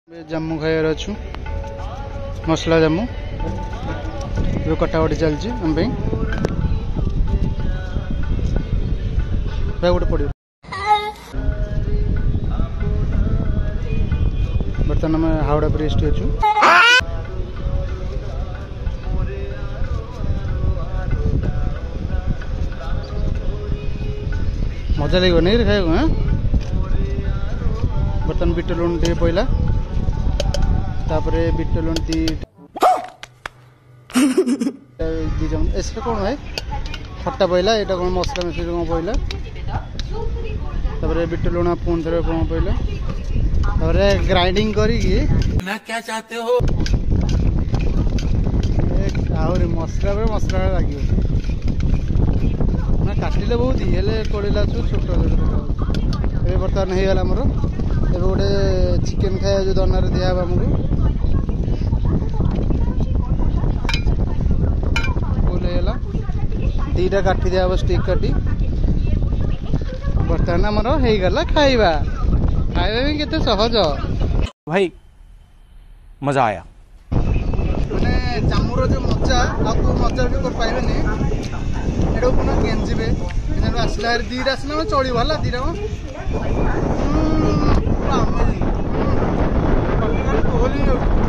जामु खाइबार अच्छु मसला जामु कटाकटी चलती आम गोटे पड़ बर्तमान आम हावड़ा ब्रिज टी अच्छु मजा लगे नहीं खाया हाँ बर्तमान बिट लुण टे पड़ा तापरे बिट लुण दी एसरे कौन है खट्टा पड़ा यहाँ कौन मसला मिश्री कौन पड़ा तापरे बिट लुण पुणी थे कौन पड़ा तापरे ग्राइंडिंग करके क्या चाहते हो आहरी मसला मसला लगे ना काटिले बहुत ही पड़ा छोट छोट बर्तमान हो गला मोर ए गोटे चिकेन खाया जो दना दिहब आमको फुल होगा दीटा काटी दिहब स्टिक काटी बर्तमान आमर हो गला खाइबा खाइबा भी केते सहज भाई मजा आया मैंने जामुर जो मजा आपको मजा भी कर पाइबे एटा पुनः गेंजीबे आसला दीटा आसला चलो है दीटा कोहली